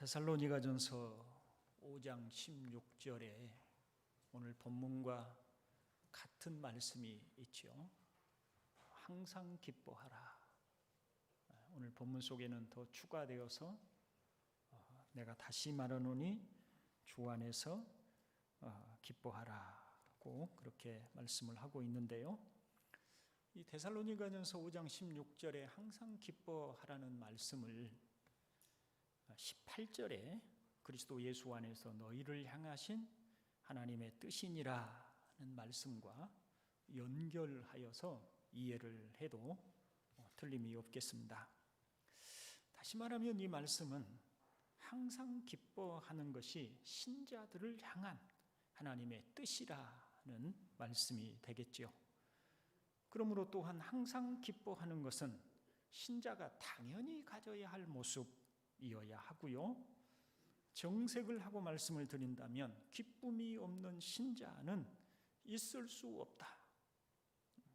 데살로니가전서 5장 16절에 오늘 본문과 같은 말씀이 있죠. 항상 기뻐하라. 오늘 본문 속에는 더 추가되어서 내가 다시 말하노니 주 안에서 기뻐하라고 그렇게 말씀을 하고 있는데요. 이 데살로니가전서 5장 16절에 항상 기뻐하라는 말씀을 18절에 그리스도 예수 안에서 너희를 향하신 하나님의 뜻이니라는 말씀과 연결하여서 이해를 해도 틀림이 없겠습니다. 다시 말하면 이 말씀은 항상 기뻐하는 것이 신자들을 향한 하나님의 뜻이라는 말씀이 되겠지요. 그러므로 또한 항상 기뻐하는 것은 신자가 당연히 가져야 할 모습이어야 하고요. 정색을 하고 말씀을 드린다면 기쁨이 없는 신자는 있을 수 없다.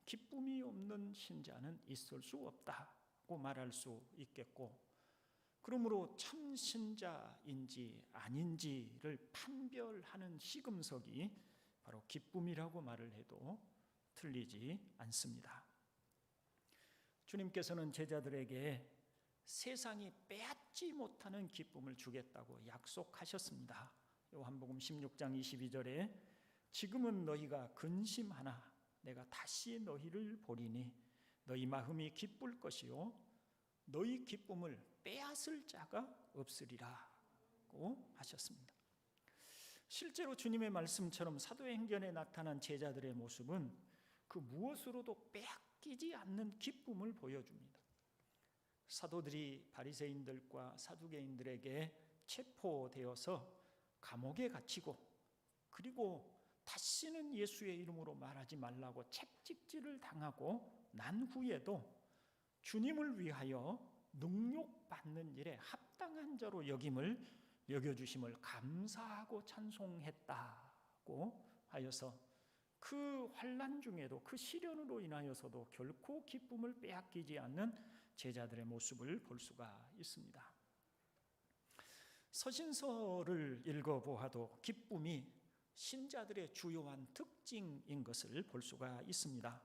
기쁨이 없는 신자는 있을 수 없다고 말할 수 있겠고, 그러므로 참 신자인지 아닌지를 판별하는 시금석이 바로 기쁨이라고 말을 해도 틀리지 않습니다. 주님께서는 제자들에게 세상이 빼앗지 못하는 기쁨을 주겠다고 약속하셨습니다. 요한복음 16장 22절에 지금은 너희가 근심하나 내가 다시 너희를 보리니 너희 마음이 기쁠 것이요 너희 기쁨을 빼앗을 자가 없으리라고 하셨습니다. 실제로 주님의 말씀처럼 사도행전에 나타난 제자들의 모습은 그 무엇으로도 빼앗기지 않는 기쁨을 보여줍니다. 사도들이 바리새인들과 사두개인들에게 체포되어서 감옥에 갇히고, 그리고 다시는 예수의 이름으로 말하지 말라고 책찍질을 당하고 난 후에도 주님을 위하여 능욕받는 일에 합당한 자로 여겨주심을 감사하고 찬송했다고 하여서 그 환난 중에도 그 시련으로 인하여서도 결코 기쁨을 빼앗기지 않는 제자들의 모습을 볼 수가 있습니다. 서신서를 읽어보아도 기쁨이 신자들의 주요한 특징인 것을 볼 수가 있습니다.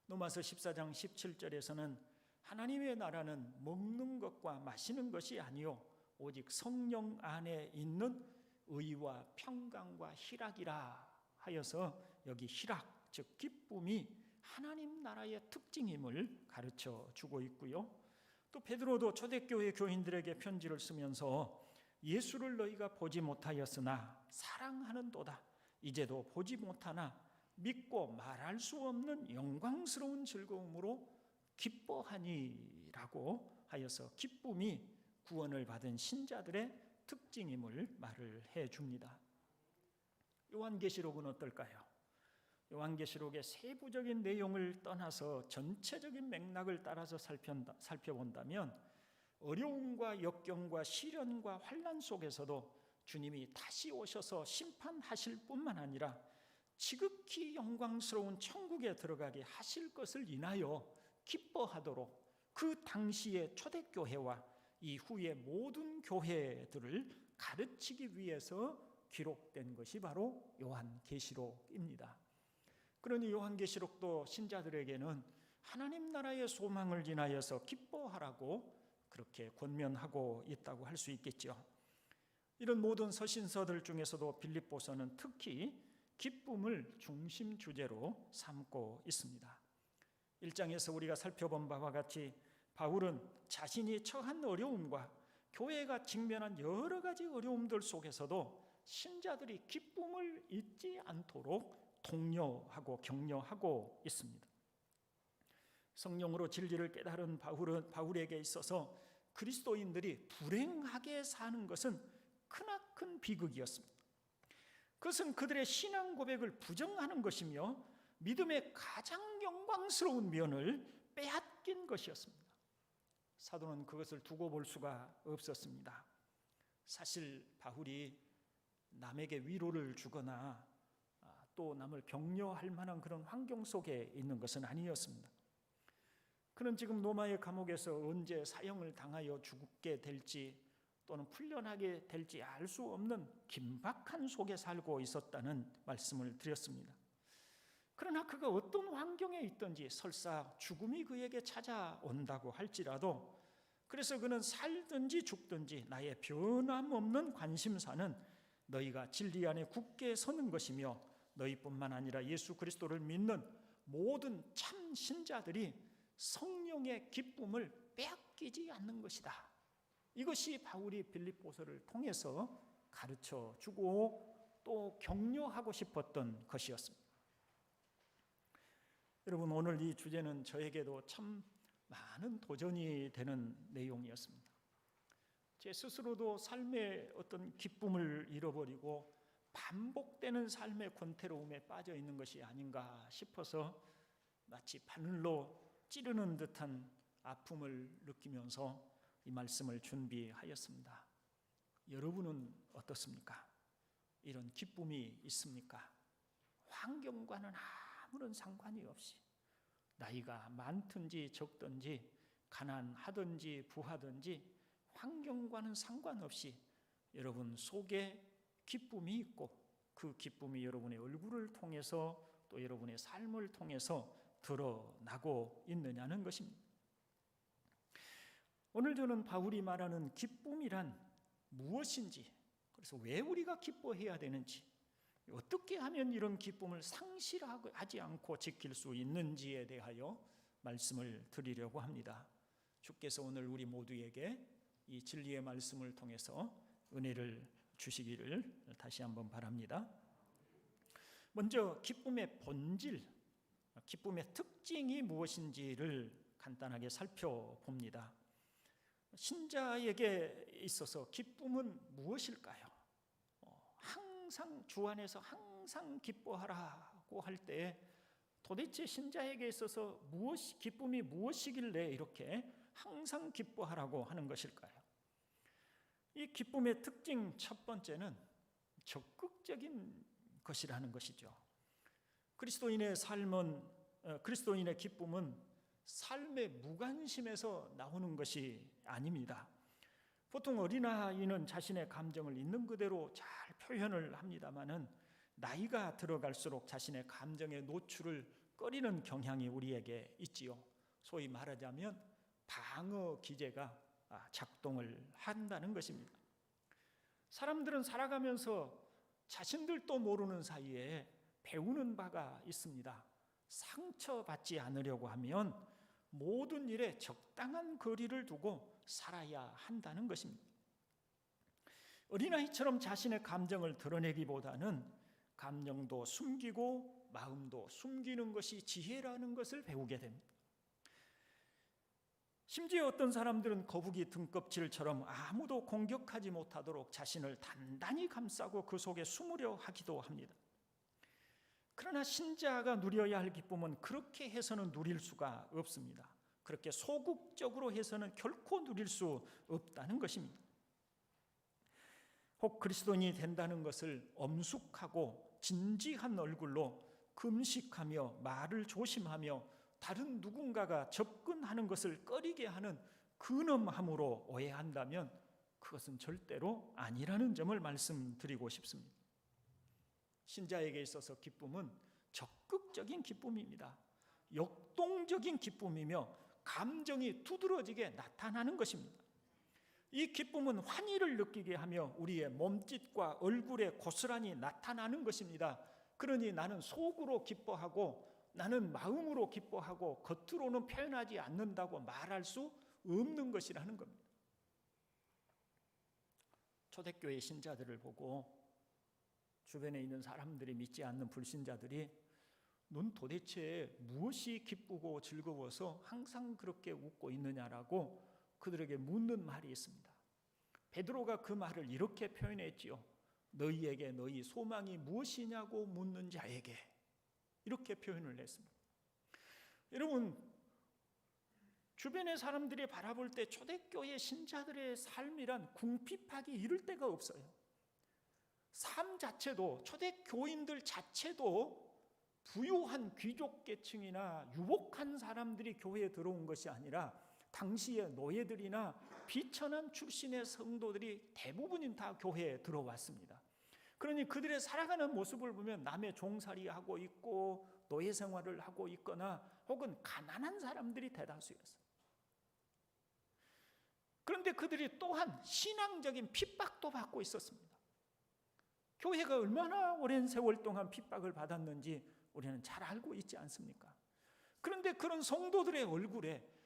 로마서 14장 17절에서는 하나님의 나라는 먹는 것과 마시는 것이 아니요 오직 성령 안에 있는 의와 평강과 희락이라 하여서 여기 희락, 즉 기쁨이 하나님 나라의 특징임을 가르쳐 주고 있고요. 또 베드로도 초대교회 교인들에게 편지를 쓰면서 예수를 너희가 보지 못하였으나 사랑하는도다. 이제도 보지 못하나 믿고 말할 수 없는 영광스러운 즐거움으로 기뻐하니라고 하여서 기쁨이 구원을 받은 신자들의 특징임을 말을 해줍니다. 요한계시록은 어떨까요? 요한계시록의 세부적인 내용을 떠나서 전체적인 맥락을 따라서 살펴본다면 어려움과 역경과 시련과 환난 속에서도 주님이 다시 오셔서 심판하실 뿐만 아니라 지극히 영광스러운 천국에 들어가게 하실 것을 인하여 기뻐하도록 그 당시의 초대교회와 이후의 모든 교회들을 가르치기 위해서 기록된 것이 바로 요한계시록입니다. 그러니 요한계시록도 신자들에게는 하나님 나라의 소망을 인하여서 기뻐하라고 그렇게 권면하고 있다고 할 수 있겠죠. 이런 모든 서신서들 중에서도 빌립보서는 특히 기쁨을 중심 주제로 삼고 있습니다. 1장에서 우리가 살펴본 바와 같이 바울은 자신이 처한 어려움과 교회가 직면한 여러 가지 어려움들 속에서도 신자들이 기쁨을 잊지 않도록 독려하고 격려하고 있습니다. 성령으로 진리를 깨달은 바울에게 있어서 그리스도인들이 불행하게 사는 것은 크나큰 비극이었습니다. 그것은 그들의 신앙 고백을 부정하는 것이며 믿음의 가장 영광스러운 면을 빼앗긴 것이었습니다. 사도는 그것을 두고 볼 수가 없었습니다. 사실 바울이 남에게 위로를 주거나 또 남을 격려할 만한 그런 환경 속에 있는 것은 아니었습니다. 그는 지금 로마의 감옥에서 언제 사형을 당하여 죽게 될지 또는 풀려나게 될지 알 수 없는 긴박한 속에 살고 있었다는 말씀을 드렸습니다. 그러나 그가 어떤 환경에 있든지 설사 죽음이 그에게 찾아온다고 할지라도, 그래서 그는 살든지 죽든지 나의 변함없는 관심사는 너희가 진리 안에 굳게 서는 것이며, 너희뿐만 아니라 예수 그리스도를 믿는 모든 참 신자들이 성령의 기쁨을 빼앗기지 않는 것이다. 이것이 바울이 빌립보서를 통해서 가르쳐 주고 또 격려하고 싶었던 것이었습니다. 여러분, 오늘 이 주제는 저에게도 참 많은 도전이 되는 내용이었습니다. 제 스스로도 삶의 어떤 기쁨을 잃어버리고 반복되는 삶의 권태로움에 빠져 있는 것이 아닌가 싶어서 마치 바늘로 찌르는 듯한 아픔을 느끼면서 이 말씀을 준비하였습니다. 여러분은 어떻습니까? 이런 기쁨이 있습니까? 환경과는 아무런 상관이 없이, 나이가 많든지 적든지 가난하든지 부하든지 환경과는 상관없이 여러분 속에 기쁨이 있고, 그 기쁨이 여러분의 얼굴을 통해서 또 여러분의 삶을 통해서 드러나고 있느냐는 것입니다. 오늘 저는 바울이 말하는 기쁨이란 무엇인지, 그래서 왜 우리가 기뻐해야 되는지, 어떻게 하면 이런 기쁨을 상실하지 않고 지킬 수 있는지에 대하여 말씀을 드리려고 합니다. 주께서 오늘 우리 모두에게 이 진리의 말씀을 통해서 은혜를 주시기를 다시 한번 바랍니다. 먼저 기쁨의 본질, 기쁨의 특징이 무엇인지를 간단하게 살펴봅니다. 신자에게 있어서 기쁨은 무엇일까요? 항상 주 안에서 항상 기뻐하라고 할 때 도대체 신자에게 있어서 기쁨이 무엇이길래 이렇게 항상 기뻐하라고 하는 것일까요? 이 기쁨의 특징 첫 번째는 적극적인 것이라는 것이죠. 그리스도인의 기쁨은 삶의 무관심에서 나오는 것이 아닙니다. 보통 어린아이는 자신의 감정을 있는 그대로 잘 표현을 합니다마는 나이가 들어갈수록 자신의 감정의 노출을 꺼리는 경향이 우리에게 있지요. 소위 말하자면 방어 기제가 작동을 한다는 것입니다. 사람들은 살아가면서 자신들도 모르는 사이에 배우는 바가 있습니다. 상처받지 않으려고 하면 모든 일에 적당한 거리를 두고 살아야 한다는 것입니다. 어린아이처럼 자신의 감정을 드러내기보다는 감정도 숨기고 마음도 숨기는 것이 지혜라는 것을 배우게 됩니다. 심지어 어떤 사람들은 거북이 등껍질처럼 아무도 공격하지 못하도록 자신을 단단히 감싸고 그 속에 숨으려 하기도 합니다. 그러나 신자가 누려야 할 기쁨은 그렇게 해서는 누릴 수가 없습니다. 그렇게 소극적으로 해서는 결코 누릴 수 없다는 것입니다. 혹 그리스도인이 된다는 것을 엄숙하고 진지한 얼굴로 금식하며 말을 조심하며 다른 누군가가 접근하는 것을 꺼리게 하는 근엄함으로 오해한다면 그것은 절대로 아니라는 점을 말씀드리고 싶습니다. 신자에게 있어서 기쁨은 적극적인 기쁨입니다. 역동적인 기쁨이며 감정이 두드러지게 나타나는 것입니다. 이 기쁨은 환희를 느끼게 하며 우리의 몸짓과 얼굴에 고스란히 나타나는 것입니다. 그러니 나는 속으로 기뻐하고 나는 마음으로 기뻐하고 겉으로는 표현하지 않는다고 말할 수 없는 것이라는 겁니다. 초대교회 신자들을 보고 주변에 있는 사람들이 믿지 않는 불신자들이 넌 도대체 무엇이 기쁘고 즐거워서 항상 그렇게 웃고 있느냐라고 그들에게 묻는 말이 있습니다. 베드로가 그 말을 이렇게 표현했지요. 너희에게 너희 소망이 무엇이냐고 묻는 자에게, 이렇게 표현을 했습니다. 여러분, 주변의 사람들이 바라볼 때 초대교회 신자들의 삶이란 궁핍하기 이를 데가 없어요. 삶 자체도, 초대교인들 자체도 부유한 귀족계층이나 유복한 사람들이 교회에 들어온 것이 아니라 당시의 노예들이나 비천한 출신의 성도들이 대부분이 다 교회에 들어왔습니다. 그러니 그들의 살아가는 모습을 보면 남의 종살이하고 있고 노예 생활을 하고 있거나 혹은 가난한 사람들이 대다수였어요. 그런데 그들이 또한 신앙적인 핍박도 받고 있었습니다. 교회가 얼마나 오랜 세월 동안 핍박을 받았는지 우리는 잘 알고 있지 않습니까? 그런데 그런 성도들의 얼굴에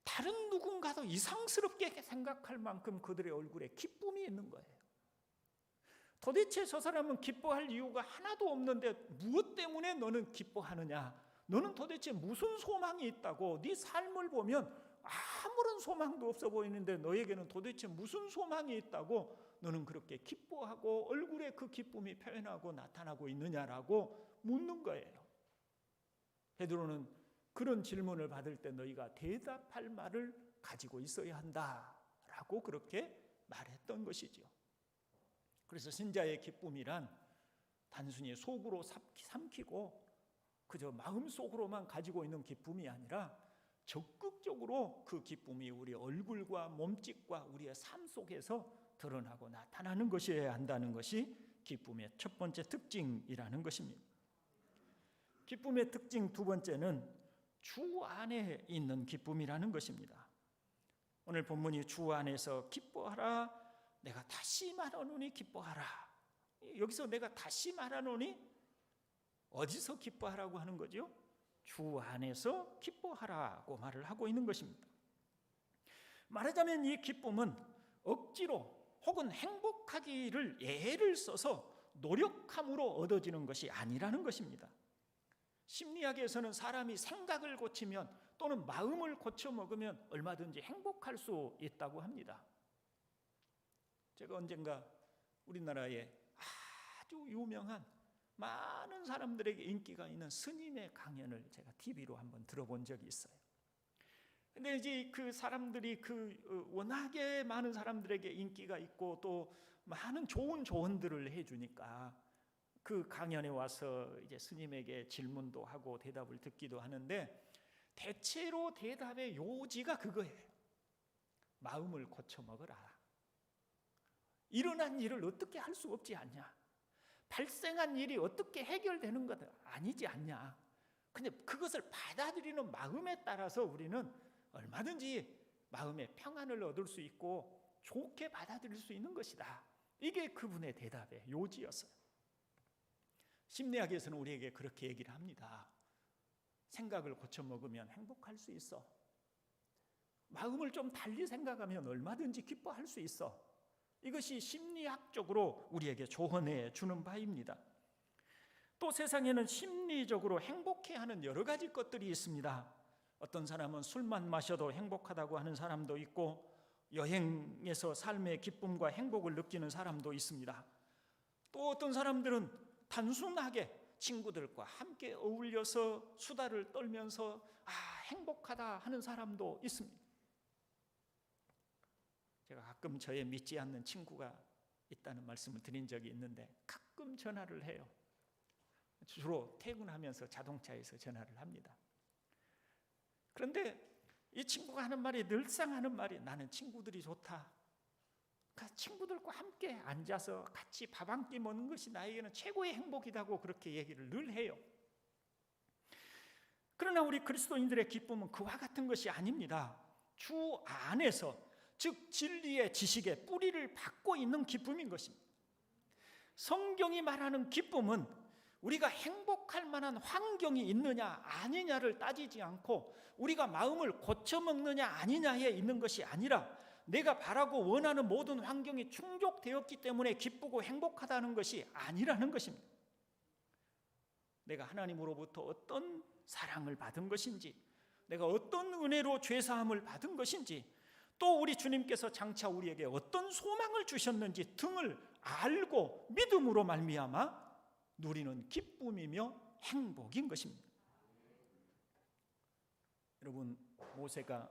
다른 누군가도 이상스럽게 생각할 만큼 그들의 얼굴에 기쁨이 있는 거예요. 도대체 저 사람은 기뻐할 이유가 하나도 없는데 무엇 때문에 너는 기뻐하느냐? 너는 도대체 무슨 소망이 있다고? 네 삶을 보면 아무런 소망도 없어 보이는데 너에게는 도대체 무슨 소망이 있다고 너는 그렇게 기뻐하고 얼굴에 그 기쁨이 표현하고 나타나고 있느냐라고 묻는 거예요. 베드로는 그런 질문을 받을 때 너희가 대답할 말을 가지고 있어야 한다라고 그렇게 말했던 것이죠. 그래서 신자의 기쁨이란 단순히 속으로 삼키고 그저 마음속으로만 가지고 있는 기쁨이 아니라 적극적으로 그 기쁨이 우리 얼굴과 몸짓과 우리의 삶 속에서 드러나고 나타나는 것이어야 한다는 것이 기쁨의 첫 번째 특징이라는 것입니다. 기쁨의 특징 두 번째는 주 안에 있는 기쁨이라는 것입니다. 오늘 본문이 주 안에서 기뻐하라 내가 다시 말하노니 기뻐하라. 여기서 내가 다시 말하노니 어디서 기뻐하라고 하는 거죠? 주 안에서 기뻐하라고 말을 하고 있는 것입니다. 말하자면 이 기쁨은 억지로 혹은 행복하기를 애를 써서 노력함으로 얻어지는 것이 아니라는 것입니다. 심리학에서는 사람이 생각을 고치면 또는 마음을 고쳐 먹으면 얼마든지 행복할 수 있다고 합니다. 제가 언젠가 우리나라에 아주 유명한 많은 사람들에게 인기가 있는 스님의 강연을 제가 TV로 한번 들어본 적이 있어요. 근데 이제 그 사람들이 워낙에 많은 사람들에게 인기가 있고 또 많은 좋은 조언들을 해주니까 그 강연에 와서 이제 스님에게 질문도 하고 대답을 듣기도 하는데 대체로 대답의 요지가 그거예요. 마음을 고쳐 먹어라. 일어난 일을 어떻게 할 수 없지 않냐? 발생한 일이 어떻게 해결되는 것 아니지 않냐? 근데 그것을 받아들이는 마음에 따라서 우리는 얼마든지 마음의 평안을 얻을 수 있고 좋게 받아들일 수 있는 것이다. 이게 그분의 대답의 요지였어요. 심리학에서는 우리에게 그렇게 얘기를 합니다. 생각을 고쳐 먹으면 행복할 수 있어. 마음을 좀 달리 생각하면 얼마든지 기뻐할 수 있어. 이것이 심리학적으로 우리에게 조언해 주는 바입니다. 또 세상에는 심리적으로 행복해하는 여러 가지 것들이 있습니다. 어떤 사람은 술만 마셔도 행복하다고 하는 사람도 있고 여행에서 삶의 기쁨과 행복을 느끼는 사람도 있습니다. 또 어떤 사람들은 단순하게 친구들과 함께 어울려서 수다를 떨면서 행복하다 하는 사람도 있습니다. 제가 가끔 저의 믿지 않는 친구가 있다는 말씀을 드린 적이 있는데 가끔 전화를 해요. 주로 퇴근하면서 자동차에서 전화를 합니다. 그런데 이 친구가 하는 말이 늘상 하는 말이 나는 친구들이 좋다. 그러니까 친구들과 함께 앉아서 같이 밥 한 끼 먹는 것이 나에게는 최고의 행복이라고 그렇게 얘기를 늘 해요. 그러나 우리 그리스도인들의 기쁨은 그와 같은 것이 아닙니다. 주 안에서 즉 진리의 지식의 뿌리를 받고 있는 기쁨인 것입니다. 성경이 말하는 기쁨은 우리가 행복할 만한 환경이 있느냐 아니냐를 따지지 않고 우리가 마음을 고쳐먹느냐 아니냐에 있는 것이 아니라 내가 바라고 원하는 모든 환경이 충족되었기 때문에 기쁘고 행복하다는 것이 아니라는 것입니다. 내가 하나님으로부터 어떤 사랑을 받은 것인지, 내가 어떤 은혜로 죄사함을 받은 것인지, 또 우리 주님께서 장차 우리에게 어떤 소망을 주셨는지 등을 알고 믿음으로 말미암아 누리는 기쁨이며 행복인 것입니다. 여러분, 모세가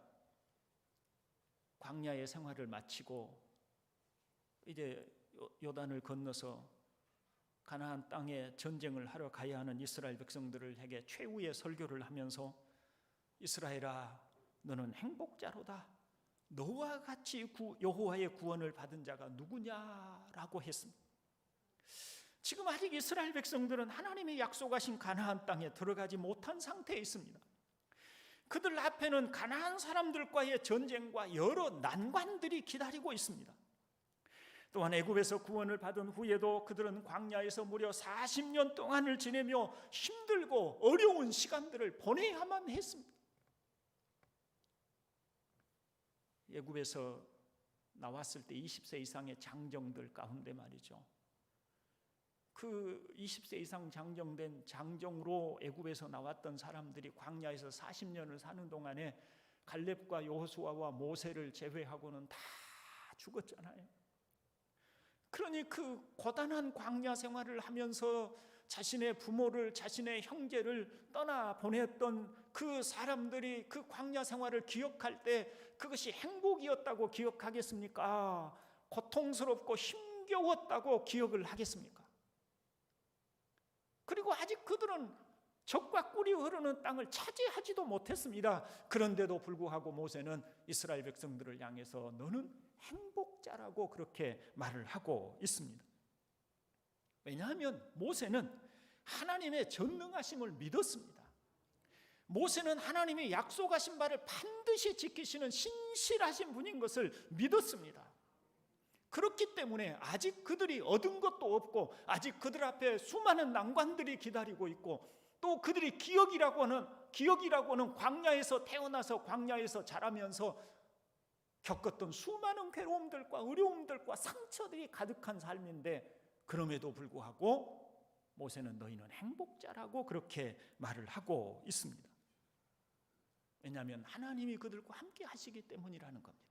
광야의 생활을 마치고 이제 요단을 건너서 가나안 땅에 전쟁을 하러 가야 하는 이스라엘 백성들에게 최후의 설교를 하면서 이스라엘아 너는 행복자로다. 너와 같이 여호와의 구원을 받은 자가 누구냐라고 했습니다. 지금 아직 이스라엘 백성들은 하나님의 약속하신 가나안 땅에 들어가지 못한 상태에 있습니다. 그들 앞에는 가나안 사람들과의 전쟁과 여러 난관들이 기다리고 있습니다. 또한 애굽에서 구원을 받은 후에도 그들은 광야에서 무려 40년 동안을 지내며 힘들고 어려운 시간들을 보내야만 했습니다. 애굽에서 나왔을 때 20세 이상의 장정들 가운데 말이죠, 그 20세 이상 장정된 장정으로 애굽에서 나왔던 사람들이 광야에서 40년을 사는 동안에 갈렙과 여호수아와 모세를 제외하고는 다 죽었잖아요. 그러니 그 고단한 광야 생활을 하면서 자신의 부모를, 자신의 형제를 떠나 보냈던 그 사람들이 그 광야 생활을 기억할 때 그것이 행복이었다고 기억하겠습니까? 고통스럽고 힘겨웠다고 기억을 하겠습니까? 그리고 아직 그들은 젖과 꿀이 흐르는 땅을 차지하지도 못했습니다. 그런데도 불구하고 모세는 이스라엘 백성들을 향해서 너는 행복자라고 그렇게 말을 하고 있습니다. 왜냐하면 모세는 하나님의 전능하심을 믿었습니다. 모세는 하나님의 약속하신 바를 반드시 지키시는 신실하신 분인 것을 믿었습니다. 그렇기 때문에 아직 그들이 얻은 것도 없고 아직 그들 앞에 수많은 난관들이 기다리고 있고 또 그들이 기억이라고 하는 광야에서 태어나서 광야에서 자라면서 겪었던 수많은 괴로움들과 어려움들과 상처들이 가득한 삶인데, 그럼에도 불구하고 모세는 너희는 행복자라고 그렇게 말을 하고 있습니다. 왜냐하면 하나님이 그들과 함께 하시기 때문이라는 겁니다.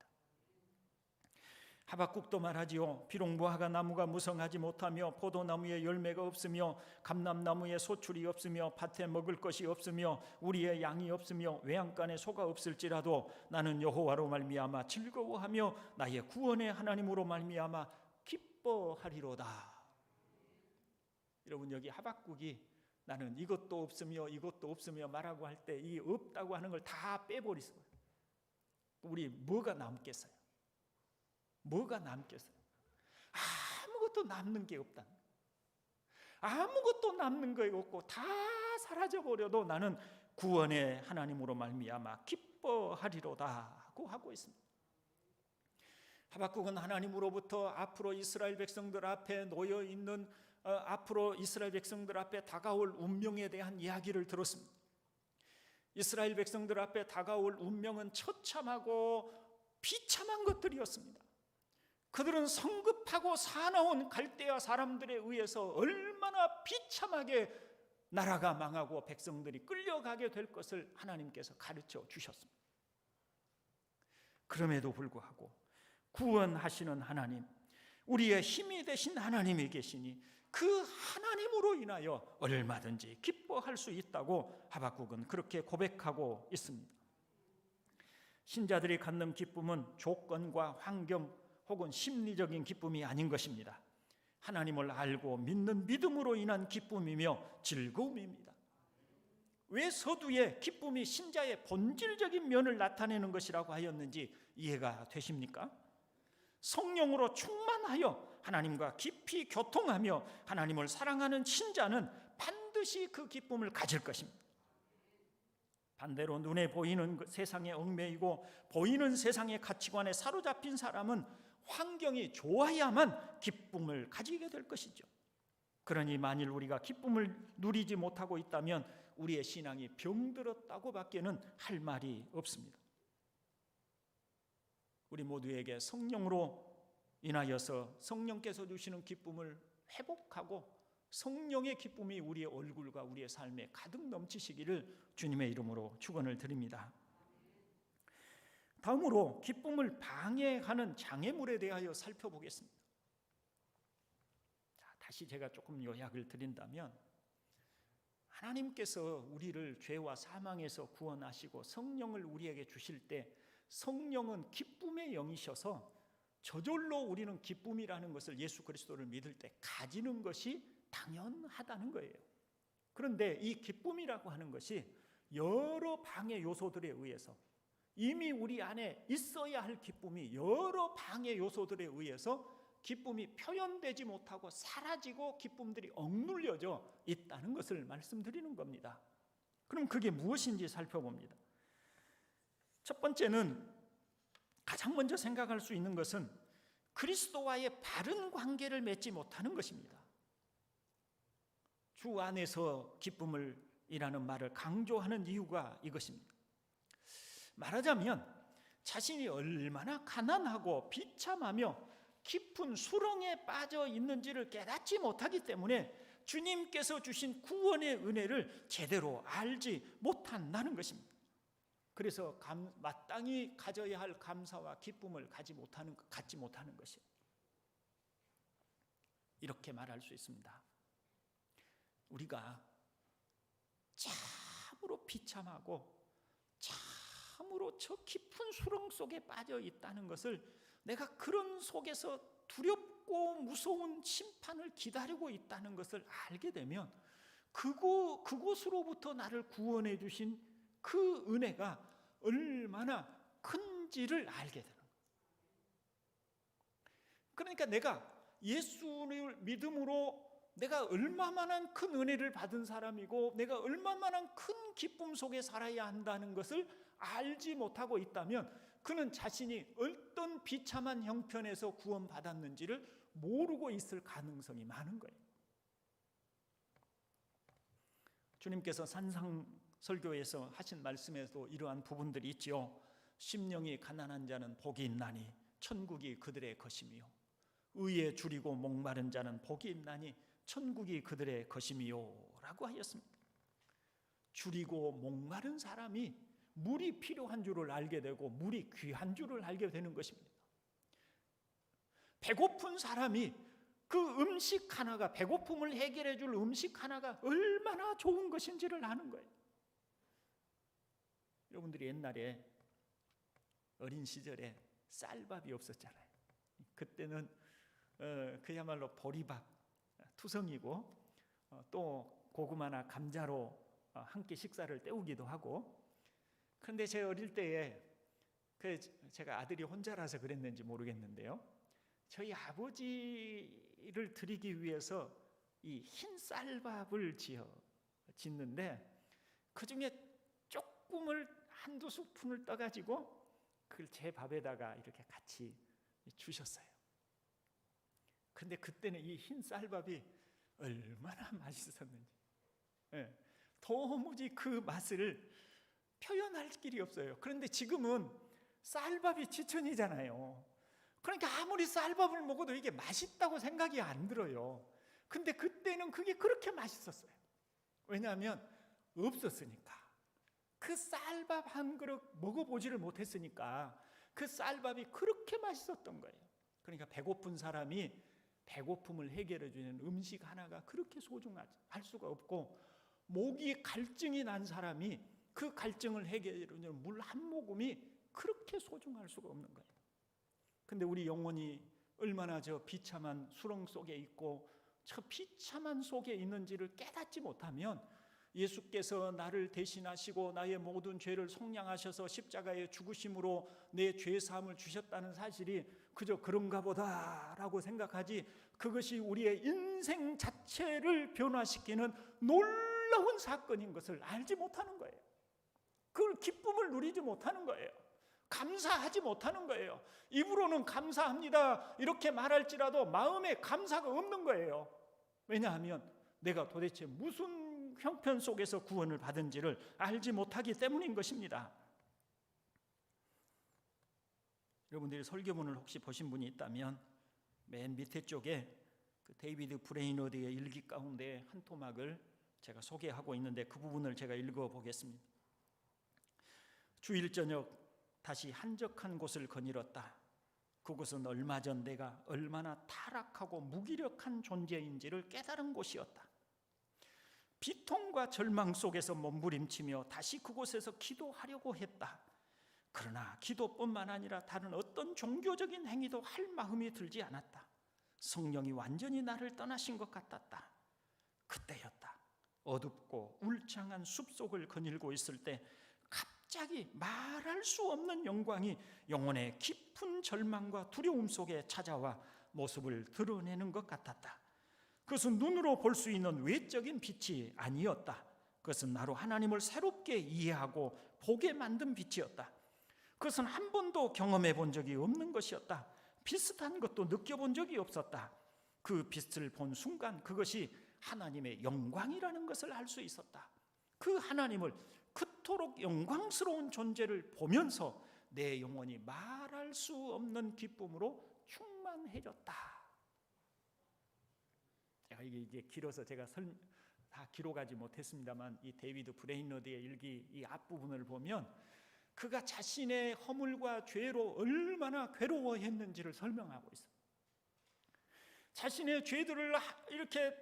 하박국도 말하지요. 비록 무화과 나무가 무성하지 못하며 포도나무에 열매가 없으며 감람나무에 소출이 없으며 밭에 먹을 것이 없으며 우리의 양이 없으며 외양간에 소가 없을지라도 나는 여호와로 말미암아 즐거워하며 나의 구원의 하나님으로 말미암아 기뻐하리로다. 여러분, 여기 하박국이 나는 이것도 없으며 말하고 할 때 이 없다고 하는 걸 다 빼버리세요. 우리 뭐가 남겠어요? 뭐가 남겠어요? 아무것도 남는 게 없다. 아무것도 남는 게 없고 다 사라져버려도 나는 구원의 하나님으로 말미암아 기뻐하리로다고 하고 있습니다. 하박국은 하나님으로부터 앞으로 이스라엘 백성들 앞에 놓여 있는 앞으로 이스라엘 백성들 앞에 다가올 운명에 대한 이야기를 들었습니다. 이스라엘 백성들 앞에 다가올 운명은 처참하고 비참한 것들이었습니다. 그들은 성급하고 사나운 갈대아 사람들에 의해서 얼마나 비참하게 나라가 망하고 백성들이 끌려가게 될 것을 하나님께서 가르쳐 주셨습니다. 그럼에도 불구하고 구원하시는 하나님, 우리의 힘이 되신 하나님이 계시니 그 하나님으로 인하여 얼마든지 기뻐할 수 있다고 하박국은 그렇게 고백하고 있습니다. 신자들이 갖는 기쁨은 조건과 환경 혹은 심리적인 기쁨이 아닌 것입니다. 하나님을 알고 믿는 믿음으로 인한 기쁨이며 즐거움입니다. 왜 서두에 기쁨이 신자의 본질적인 면을 나타내는 것이라고 하였는지 이해가 되십니까? 성령으로 충만하여 하나님과 깊이 교통하며 하나님을 사랑하는 신자는 반드시 그 기쁨을 가질 것입니다. 반대로 눈에 보이는 세상에 얽매이고 보이는 세상의 가치관에 사로잡힌 사람은 환경이 좋아야만 기쁨을 가지게 될 것이죠. 그러니 만일 우리가 기쁨을 누리지 못하고 있다면 우리의 신앙이 병들었다고 밖에는 할 말이 없습니다. 우리 모두에게 성령으로 인하여서 성령께서 주시는 기쁨을 회복하고 성령의 기쁨이 우리의 얼굴과 우리의 삶에 가득 넘치시기를 주님의 이름으로 축원을 드립니다. 다음으로 기쁨을 방해하는 장애물에 대하여 살펴보겠습니다. 다시 제가 조금 요약을 드린다면, 하나님께서 우리를 죄와 사망에서 구원하시고 성령을 우리에게 주실 때 성령은 기쁨의 영이셔서 저절로 우리는 기쁨이라는 것을 예수 그리스도를 믿을 때 가지는 것이 당연하다는 거예요. 그런데 이 기쁨이라고 하는 것이 여러 방해 요소들에 의해서 이미 우리 안에 있어야 할 기쁨이 여러 방해 요소들에 의해서 기쁨이 표현되지 못하고 사라지고 기쁨들이 억눌려져 있다는 것을 말씀드리는 겁니다. 그럼 그게 무엇인지 살펴봅니다. 첫 번째는, 가장 먼저 생각할 수 있는 것은 그리스도와의 바른 관계를 맺지 못하는 것입니다. 주 안에서 기쁨을 이라는 말을 강조하는 이유가 이것입니다. 말하자면 자신이 얼마나 가난하고 비참하며 깊은 수렁에 빠져 있는지를 깨닫지 못하기 때문에 주님께서 주신 구원의 은혜를 제대로 알지 못한다는 것입니다. 그래서 마땅히 가져야 할 감사와 기쁨을 갖지 못하는 것이에요. 이렇게 말할 수 있습니다. 우리가 참으로 비참하고 참으로 저 깊은 수렁 속에 빠져 있다는 것을, 내가 그런 속에서 두렵고 무서운 심판을 기다리고 있다는 것을 알게 되면 그곳으로부터 나를 구원해 주신 그 은혜가 얼마나 큰지를 알게 되는 거예요. 그러니까 내가 예수를 믿음으로 내가 얼마만한 큰 은혜를 받은 사람이고 내가 얼마만한 큰 기쁨 속에 살아야 한다는 것을 알지 못하고 있다면 그는 자신이 어떤 비참한 형편에서 구원받았는지를 모르고 있을 가능성이 많은 거예요. 주님께서 산상설교에서 하신 말씀에도 이러한 부분들이 있지요. 심령이 가난한 자는 복이 있나니 천국이 그들의 것이며, 의에 줄이고 목마른 자는 복이 있나니 천국이 그들의 것이미요 라고 하였습니다. 줄이고 목마른 사람이 물이 필요한 줄을 알게 되고 물이 귀한 줄을 알게 되는 것입니다. 배고픈 사람이 그 음식 하나가, 배고픔을 해결해 줄 음식 하나가 얼마나 좋은 것인지를 아는 거예요. 여러분들이 옛날에 어린 시절에 쌀밥이 없었잖아요. 그때는 그야말로 보리밥 투성이고 또 고구마나 감자로 한 끼 식사를 때우기도 하고. 그런데 제 어릴 때에 제가 아들이 혼자라서 그랬는지 모르겠는데요, 저희 아버지를 드리기 위해서 이 흰 쌀밥을 짓는데 그 중에 조금을 한두 스푼을 떠가지고 그걸 제 밥에다가 이렇게 같이 주셨어요. 근데 그때는 이 흰 쌀밥이 얼마나 맛있었는지, 도무지 그 맛을 표현할 길이 없어요. 그런데 지금은 쌀밥이 지천이잖아요. 그러니까 아무리 쌀밥을 먹어도 이게 맛있다고 생각이 안 들어요. 근데 그때는 그게 그렇게 맛있었어요. 왜냐하면 없었으니까. 그 쌀밥 한 그릇 먹어보지를 못했으니까 그 쌀밥이 그렇게 맛있었던 거예요. 그러니까 배고픈 사람이 배고픔을 해결해 주는 음식 하나가 그렇게 소중할 수가 없고, 목이 갈증이 난 사람이 그 갈증을 해결해 주는 물 한 모금이 그렇게 소중할 수가 없는 거예요. 근데 우리 영혼이 얼마나 저 비참한 수렁 속에 있고 저 비참한 속에 있는지를 깨닫지 못하면, 예수께서 나를 대신하시고 나의 모든 죄를 속량하셔서 십자가에 죽으심으로 내 죄사함을 주셨다는 사실이 그저 그런가 보다라고 생각하지, 그것이 우리의 인생 자체를 변화시키는 놀라운 사건인 것을 알지 못하는 거예요. 그걸 기쁨을 누리지 못하는 거예요. 감사하지 못하는 거예요. 입으로는 감사합니다 이렇게 말할지라도 마음에 감사가 없는 거예요. 왜냐하면 내가 도대체 무슨 형편 속에서 구원을 받은지를 알지 못하기 때문인 것입니다. 여러분들이 설교문을 혹시 보신 분이 있다면 맨 밑에 쪽에 그 데이비드 브레이너드의 일기 가운데 한 토막을 제가 소개하고 있는데 그 부분을 제가 읽어보겠습니다. 주일 저녁 다시 한적한 곳을 거닐었다. 그곳은 얼마 전 내가 얼마나 타락하고 무기력한 존재인지를 깨달은 곳이었다. 비통과 절망 속에서 몸부림치며 다시 그곳에서 기도하려고 했다. 그러나 기도뿐만 아니라 다른 어떤 종교적인 행위도 할 마음이 들지 않았다. 성령이 완전히 나를 떠나신 것 같았다. 그때였다. 어둡고 울창한 숲속을 거닐고 있을 때 갑자기 말할 수 없는 영광이 영혼의 깊은 절망과 두려움 속에 찾아와 모습을 드러내는 것 같았다. 그것은 눈으로 볼 수 있는 외적인 빛이 아니었다. 그것은 나로 하나님을 새롭게 이해하고 보게 만든 빛이었다. 그것은 한 번도 경험해 본 적이 없는 것이었다. 비슷한 것도 느껴본 적이 없었다. 그 빛을 본 순간 그것이 하나님의 영광이라는 것을 알 수 있었다. 그 하나님을, 그토록 영광스러운 존재를 보면서 내 영혼이 말할 수 없는 기쁨으로 충만해졌다. 이게 길어서 제가 다 기록하지 못했습니다만, 이 데이비드 브레인러드의 일기 이 앞부분을 보면 그가 자신의 허물과 죄로 얼마나 괴로워했는지를 설명하고 있습니다. 자신의 죄들을 이렇게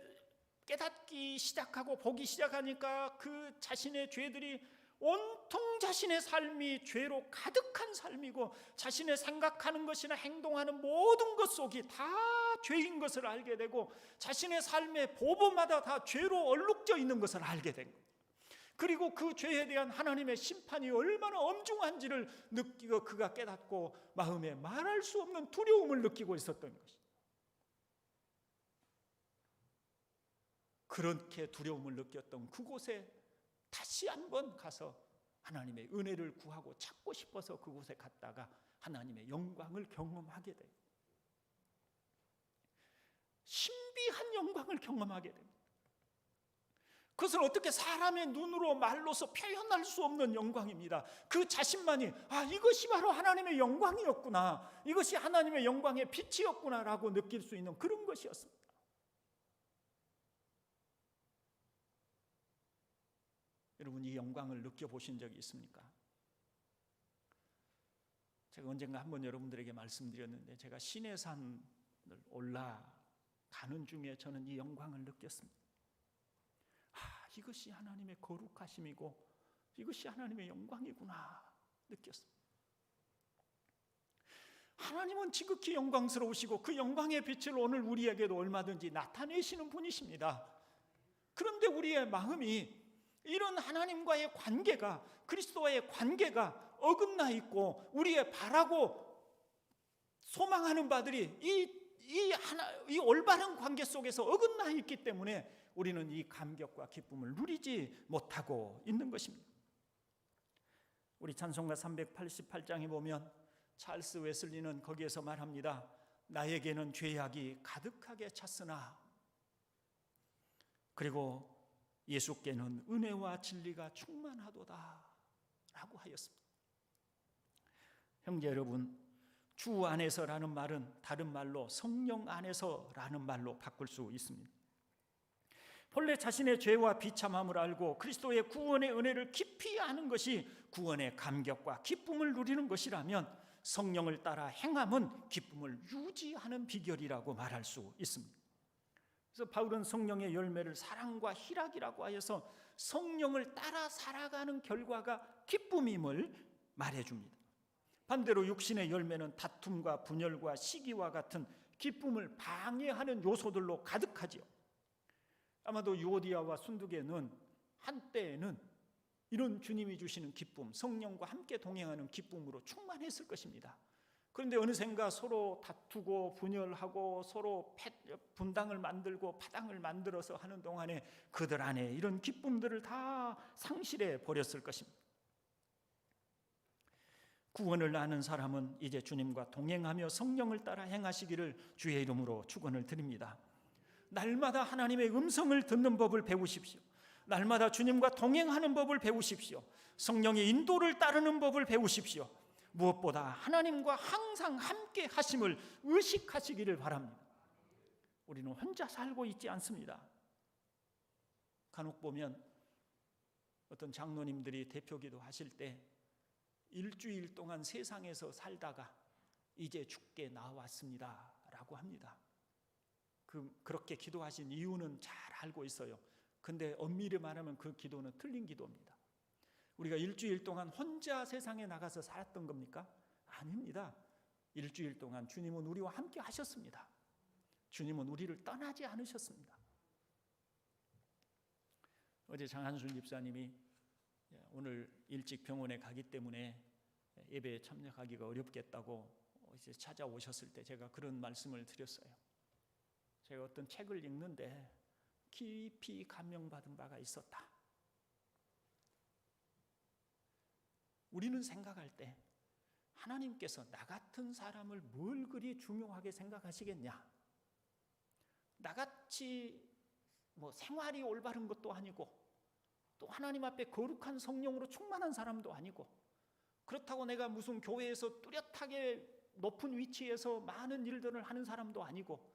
깨닫기 시작하고 보기 시작하니까 그 자신의 죄들이 온통 자신의 삶이 죄로 가득한 삶이고, 자신의 생각하는 것이나 행동하는 모든 것 속이 다 죄인 것을 알게 되고, 자신의 삶의 보보마다 다 죄로 얼룩져 있는 것을 알게 된 거예요. 그리고 그 죄에 대한 하나님의 심판이 얼마나 엄중한지를 느끼고 그가 깨닫고 마음에 말할 수 없는 두려움을 느끼고 있었던 것이, 그렇게 두려움을 느꼈던 그곳에 다시 한번 가서 하나님의 은혜를 구하고 찾고 싶어서 그곳에 갔다가 하나님의 영광을 경험하게 돼요. 신비한 영광을 경험하게 됩니다. 그것은 어떻게 사람의 눈으로 말로서 표현할 수 없는 영광입니다. 그 자신만이 이것이 바로 하나님의 영광이었구나, 이것이 하나님의 영광의 빛이었구나라고 느낄 수 있는 그런 것이었습니다. 여러분, 이 영광을 느껴보신 적이 있습니까? 제가 언젠가 한번 여러분들에게 말씀드렸는데, 제가 시내산을 올라가는 중에 저는 이 영광을 느꼈습니다. 이것이 하나님의 거룩하심이고 이것이 하나님의 영광이구나 느꼈습니다. 하나님은 지극히 영광스러우시고 그 영광의 빛을 오늘 우리에게도 얼마든지 나타내시는 분이십니다. 그런데 우리의 마음이 이런 하나님과의 관계가, 그리스도와의 관계가 어긋나 있고, 우리의 바라고 소망하는 바들이 이 올바른 관계 속에서 어긋나 있기 때문에 우리는 이 감격과 기쁨을 누리지 못하고 있는 것입니다. 우리 찬송가 388장에 보면 찰스 웨슬리는 거기에서 말합니다. 나에게는 죄악이 가득하게 찼으나, 그리고 예수께는 은혜와 진리가 충만하도다 라고 하였습니다. 형제 여러분, 주 안에서라는 말은 다른 말로 성령 안에서라는 말로 바꿀 수 있습니다. 본래 자신의 죄와 비참함을 알고 그리스도의 구원의 은혜를 깊이 아는 것이 구원의 감격과 기쁨을 누리는 것이라면, 성령을 따라 행함은 기쁨을 유지하는 비결이라고 말할 수 있습니다. 그래서 바울은 성령의 열매를 사랑과 희락이라고 하여서 성령을 따라 살아가는 결과가 기쁨임을 말해줍니다. 반대로 육신의 열매는 다툼과 분열과 시기와 같은 기쁨을 방해하는 요소들로 가득하지요. 아마도 유오디아와 순두계는 한때에는 이런 주님이 주시는 기쁨, 성령과 함께 동행하는 기쁨으로 충만했을 것입니다. 그런데 어느샌가 서로 다투고 분열하고 서로 분당을 만들고 파당을 만들어서 하는 동안에 그들 안에 이런 기쁨들을 다 상실해 버렸을 것입니다. 구원을 아는 사람은 이제 주님과 동행하며 성령을 따라 행하시기를 주의 이름으로 축원을 드립니다. 날마다 하나님의 음성을 듣는 법을 배우십시오. 날마다 주님과 동행하는 법을 배우십시오. 성령의 인도를 따르는 법을 배우십시오. 무엇보다 하나님과 항상 함께 하심을 의식하시기를 바랍니다. 우리는 혼자 살고 있지 않습니다. 간혹 보면 어떤 장로님들이 대표기도 하실 때 일주일 동안 세상에서 살다가 이제 죽게 나왔습니다 라고 합니다. 그렇게 기도하신 이유는 잘 알고 있어요. 근데 엄밀히 말하면 그 기도는 틀린 기도입니다. 우리가 일주일 동안 혼자 세상에 나가서 살았던 겁니까? 아닙니다. 일주일 동안 주님은 우리와 함께 하셨습니다. 주님은 우리를 떠나지 않으셨습니다. 어제 장한순 집사님이 오늘 일찍 병원에 가기 때문에 예배에 참여하기가 어렵겠다고 이제 찾아오셨을 때 제가 그런 말씀을 드렸어요. 제가 어떤 책을 읽는데 깊이 감명받은 바가 있었다. 우리는 생각할 때 하나님께서 나 같은 사람을 뭘 그리 중요하게 생각하시겠냐? 나같이 생활이 올바른 것도 아니고 또 하나님 앞에 거룩한 성령으로 충만한 사람도 아니고 그렇다고 내가 무슨 교회에서 뚜렷하게 높은 위치에서 많은 일들을 하는 사람도 아니고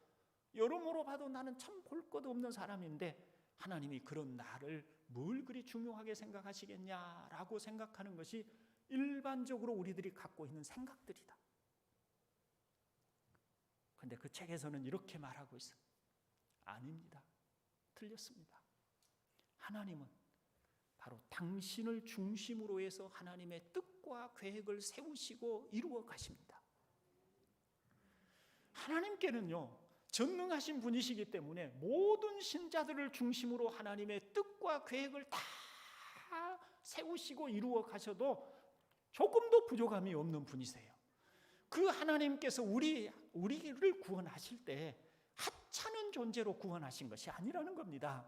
여러모로 봐도 나는 참 볼 것 없는 사람인데 하나님이 그런 나를 뭘 그리 중요하게 생각하시겠냐라고 생각하는 것이 일반적으로 우리들이 갖고 있는 생각들이다. 그런데 그 책에서는 이렇게 말하고 있어요. 아닙니다. 틀렸습니다. 하나님은 바로 당신을 중심으로 해서 하나님의 뜻과 계획을 세우시고 이루어 가십니다. 하나님께는요, 전능하신 분이시기 때문에 모든 신자들을 중심으로 하나님의 뜻과 계획을 다 세우시고 이루어 가셔도 조금도 부족함이 없는 분이세요. 그 하나님께서 우리를 구원하실 때 하찮은 존재로 구원하신 것이 아니라는 겁니다.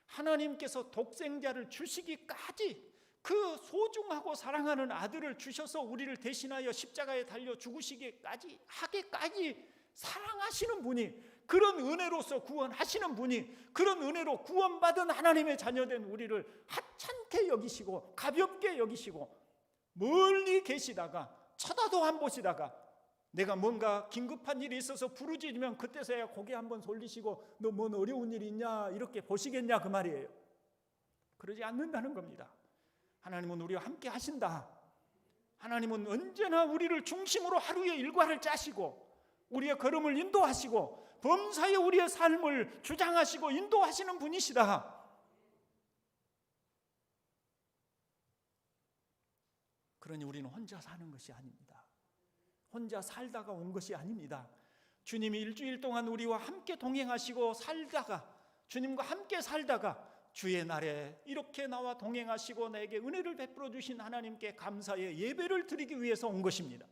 하나님께서 독생자를 주시기까지 그 소중하고 사랑하는 아들을 주셔서 우리를 대신하여 십자가에 달려 죽으시기까지 하기까지 사랑하시는 분이, 그런 은혜로서 구원하시는 분이, 그런 은혜로 구원받은 하나님의 자녀된 우리를 하찮게 여기시고 가볍게 여기시고 멀리 계시다가 쳐다도 안 보시다가 내가 뭔가 긴급한 일이 있어서 부르짖으면 그때서야 고개 한번 돌리시고 너 뭔 어려운 일이 있냐 이렇게 보시겠냐 그 말이에요. 그러지 않는다는 겁니다. 하나님은 우리와 함께 하신다. 하나님은 언제나 우리를 중심으로 하루의 일과를 짜시고 우리의 걸음을 인도하시고 범사에 우리의 삶을 주장하시고 인도하시는 분이시다. 그러니 우리는 혼자 사는 것이 아닙니다. 혼자 살다가 온 것이 아닙니다. 주님이 일주일 동안 우리와 함께 동행하시고 살다가, 주님과 함께 살다가 주의 날에 이렇게 나와 동행하시고 나에게 은혜를 베풀어 주신 하나님께 감사의 예배를 드리기 위해서 온 것입니다.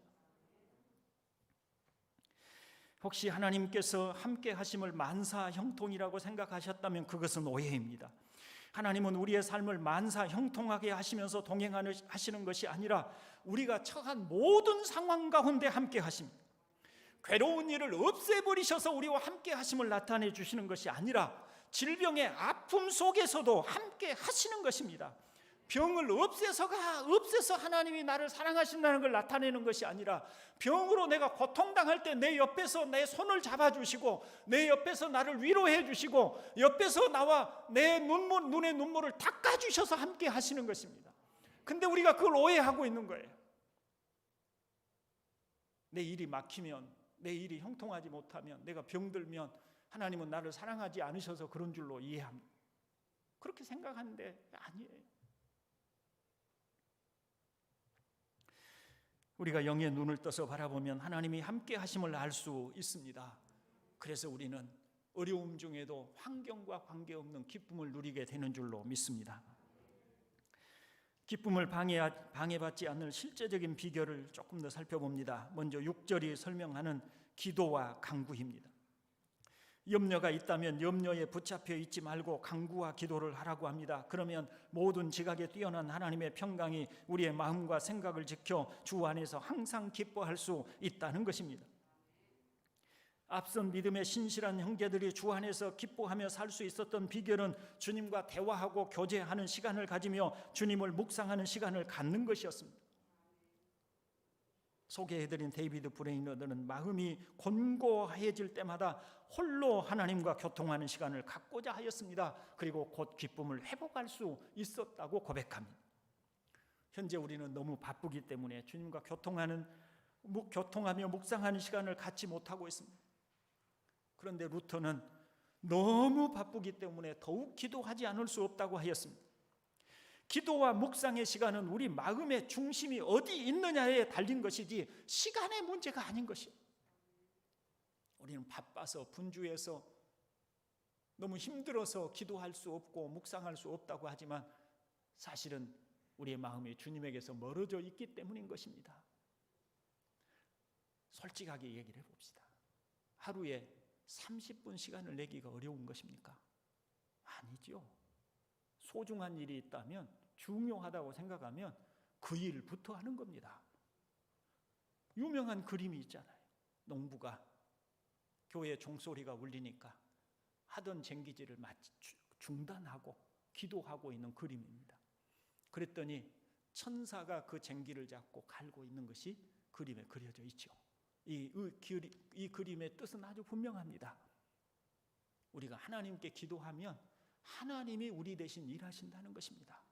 혹시 하나님께서 함께 하심을 만사형통이라고 생각하셨다면 그것은 오해입니다. 하나님은 우리의 삶을 만사형통하게 하시면서 동행하시는 것이 아니라 우리가 처한 모든 상황 가운데 함께 하십니다. 괴로운 일을 없애버리셔서 우리와 함께 하심을 나타내 주시는 것이 아니라 질병의 아픔 속에서도 함께 하시는 것입니다. 병을 없애서 하나님이 나를 사랑하신다는 걸 나타내는 것이 아니라 병으로 내가 고통당할 때 내 옆에서 내 손을 잡아주시고 내 옆에서 나를 위로해 주시고 옆에서 나와 내 눈의 눈물을 닦아주셔서 함께 하시는 것입니다. 근데 우리가 그걸 오해하고 있는 거예요. 내 일이 막히면, 내 일이 형통하지 못하면, 내가 병들면 하나님은 나를 사랑하지 않으셔서 그런 줄로 이해합니다. 그렇게 생각하는데 아니에요. 우리가 영의 눈을 떠서 바라보면 하나님이 함께 하심을 알 수 있습니다. 그래서 우리는 어려움 중에도 환경과 관계없는 기쁨을 누리게 되는 줄로 믿습니다. 기쁨을 방해받지 않을 실제적인 비결을 조금 더 살펴봅니다. 먼저 6절이 설명하는 기도와 간구입니다. 염려가 있다면 염려에 붙잡혀 있지 말고 간구와 기도를 하라고 합니다. 그러면 모든 지각에 뛰어난 하나님의 평강이 우리의 마음과 생각을 지켜 주 안에서 항상 기뻐할 수 있다는 것입니다. 앞선 믿음의 신실한 형제들이 주 안에서 기뻐하며 살 수 있었던 비결은 주님과 대화하고 교제하는 시간을 가지며 주님을 묵상하는 시간을 갖는 것이었습니다. 소개해드린 데이비드 브레이너드는 마음이 곤고해질 때마다 홀로 하나님과 교통하는 시간을 갖고자 하였습니다. 그리고 곧 기쁨을 회복할 수 있었다고 고백합니다. 현재 우리는 너무 바쁘기 때문에 주님과 교통하며 묵상하는 시간을 갖지 못하고 있습니다. 그런데 루터는 너무 바쁘기 때문에 더욱 기도하지 않을 수 없다고 하였습니다. 기도와 묵상의 시간은 우리 마음의 중심이 어디 있느냐에 달린 것이지 시간의 문제가 아닌 것이에요. 우리는 바빠서 분주해서 너무 힘들어서 기도할 수 없고 묵상할 수 없다고 하지만 사실은 우리의 마음이 주님에게서 멀어져 있기 때문인 것입니다. 솔직하게 얘기를 해봅시다. 하루에 30분 시간을 내기가 어려운 것입니까? 아니죠. 소중한 일이 있다면, 중요하다고 생각하면 그 일부터 하는 겁니다. 유명한 그림이 있잖아요. 농부가 교회 종소리가 울리니까 하던 쟁기질을 중단하고 기도하고 있는 그림입니다. 그랬더니 천사가 그 쟁기를 잡고 갈고 있는 것이 그림에 그려져 있죠. 이 그림의 뜻은 아주 분명합니다. 우리가 하나님께 기도하면 하나님이 우리 대신 일하신다는 것입니다.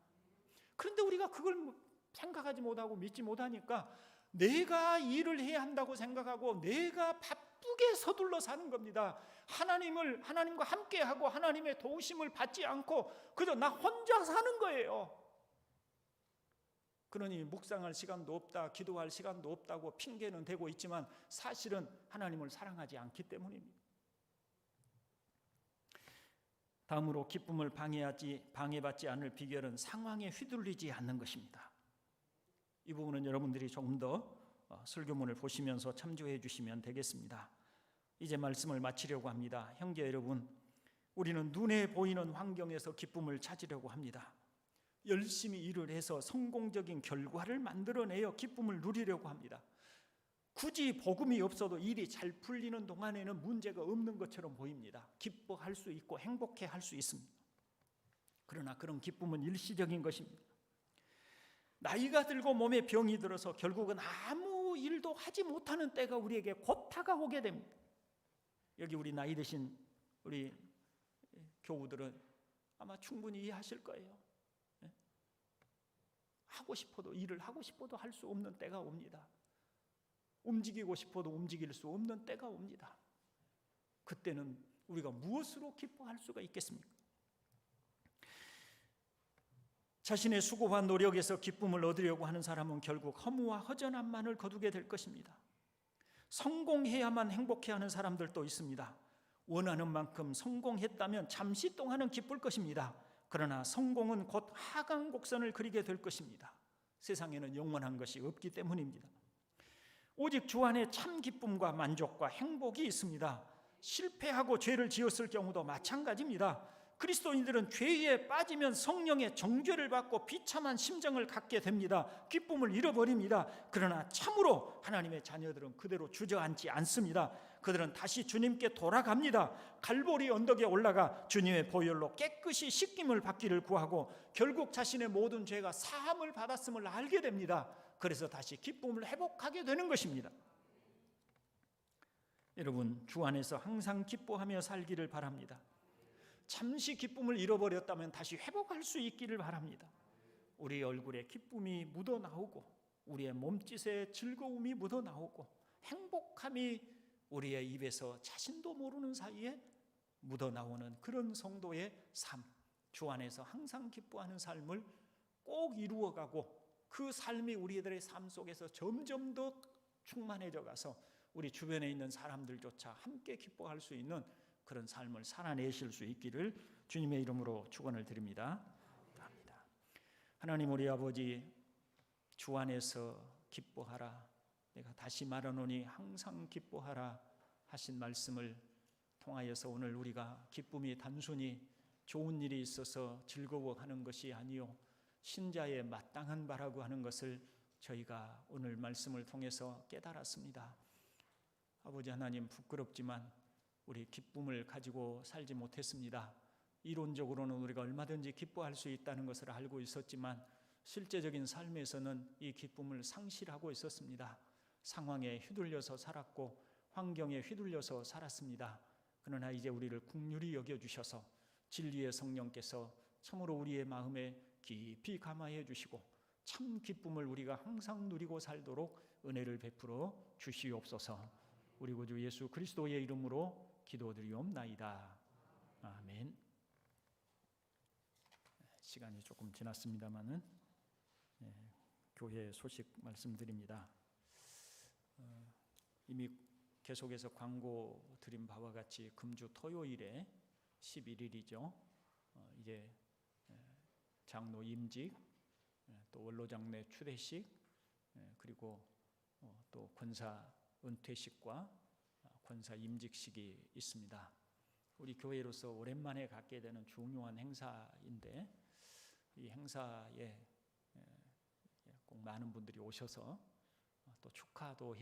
그런데 우리가 그걸 생각하지 못하고 믿지 못하니까 내가 일을 해야 한다고 생각하고 내가 바쁘게 서둘러 사는 겁니다. 하나님과 함께하고 하나님의 도우심을 받지 않고 그저 나 혼자 사는 거예요. 그러니 묵상할 시간도 없다, 기도할 시간도 없다고 핑계는 대고 있지만 사실은 하나님을 사랑하지 않기 때문입니다. 다음으로 기쁨을 방해받지 않을 비결은 상황에 휘둘리지 않는 것입니다. 이 부분은 여러분들이 조금 더 설교문을 보시면서 참조해 주시면 되겠습니다. 이제 말씀을 마치려고 합니다. 형제 여러분, 우리는 눈에 보이는 환경에서 기쁨을 찾으려고 합니다. 열심히 일을 해서 성공적인 결과를 만들어내어 기쁨을 누리려고 합니다. 굳이 복음이 없어도 일이 잘 풀리는 동안에는 문제가 없는 것처럼 보입니다. 기뻐할 수 있고 행복해할 수 있습니다. 그러나 그런 기쁨은 일시적인 것입니다. 나이가 들고 몸에 병이 들어서 결국은 아무 일도 하지 못하는 때가 우리에게 곧 다가오게 됩니다. 여기 우리 나이 드신 우리 교우들은 아마 충분히 이해하실 거예요. 하고 싶어도 일을 하고 싶어도 할 수 없는 때가 옵니다. 움직이고 싶어도 움직일 수 없는 때가 옵니다. 그때는 우리가 무엇으로 기뻐할 수가 있겠습니까? 자신의 수고와 노력에서 기쁨을 얻으려고 하는 사람은 결국 허무와 허전함만을 거두게 될 것입니다. 성공해야만 행복해하는 사람들도 있습니다. 원하는 만큼 성공했다면 잠시 동안은 기쁠 것입니다. 그러나 성공은 곧 하강 곡선을 그리게 될 것입니다. 세상에는 영원한 것이 없기 때문입니다. 오직 주 안에 참 기쁨과 만족과 행복이 있습니다. 실패하고 죄를 지었을 경우도 마찬가지입니다. 그리스도인들은 죄에 빠지면 성령의 정죄를 받고 비참한 심정을 갖게 됩니다. 기쁨을 잃어버립니다. 그러나 참으로 하나님의 자녀들은 그대로 주저앉지 않습니다. 그들은 다시 주님께 돌아갑니다. 갈보리 언덕에 올라가 주님의 보혈로 깨끗이 씻김을 받기를 구하고 결국 자신의 모든 죄가 사함을 받았음을 알게 됩니다. 그래서 다시 기쁨을 회복하게 되는 것입니다. 여러분, 주 안에서 항상 기뻐하며 살기를 바랍니다. 잠시 기쁨을 잃어버렸다면 다시 회복할 수 있기를 바랍니다. 우리 얼굴에 기쁨이 묻어나오고 우리의 몸짓에 즐거움이 묻어나오고 행복함이 우리의 입에서 자신도 모르는 사이에 묻어나오는 그런 성도의 삶, 주 안에서 항상 기뻐하는 삶을 꼭 이루어가고 그 삶이 우리들의 삶 속에서 점점 더 충만해져 가서 우리 주변에 있는 사람들조차 함께 기뻐할 수 있는 그런 삶을 살아내실 수 있기를 주님의 이름으로 축원을 드립니다. 하나님 우리 아버지, 주 안에서 기뻐하라. 내가 다시 말하노니 항상 기뻐하라 하신 말씀을 통하여서 오늘 우리가 기쁨이 단순히 좋은 일이 있어서 즐거워하는 것이 아니요 신자의 마땅한 바라고 하는 것을 저희가 오늘 말씀을 통해서 깨달았습니다. 아버지 하나님, 부끄럽지만 우리 기쁨을 가지고 살지 못했습니다. 이론적으로는 우리가 얼마든지 기뻐할 수 있다는 것을 알고 있었지만 실제적인 삶에서는 이 기쁨을 상실하고 있었습니다. 상황에 휘둘려서 살았고 환경에 휘둘려서 살았습니다. 그러나 이제 우리를 긍휼히 여겨주셔서 진리의 성령께서 참으로 우리의 마음에 깊이 감화해 주시고 참 기쁨을 우리가 항상 누리고 살도록 은혜를 베풀어 주시옵소서. 우리 구주 예수 그리스도의 이름으로 기도드리옵나이다. 아멘. 시간이 조금 지났습니다마는 교회 소식 말씀드립니다. 이미 계속해서 광고 드린 바와 같이 금주 토요일에 11일이죠. 이제 장로 임직 또 원로장례 추대식, 그리고 또 권사 은퇴식과 권사 임직식이 있습니다. 우리 교회로서 오랜만에 갖게 되는 중요한 행사인데 이 행사에 꼭 많은 분들이 오셔서 또 축하도 해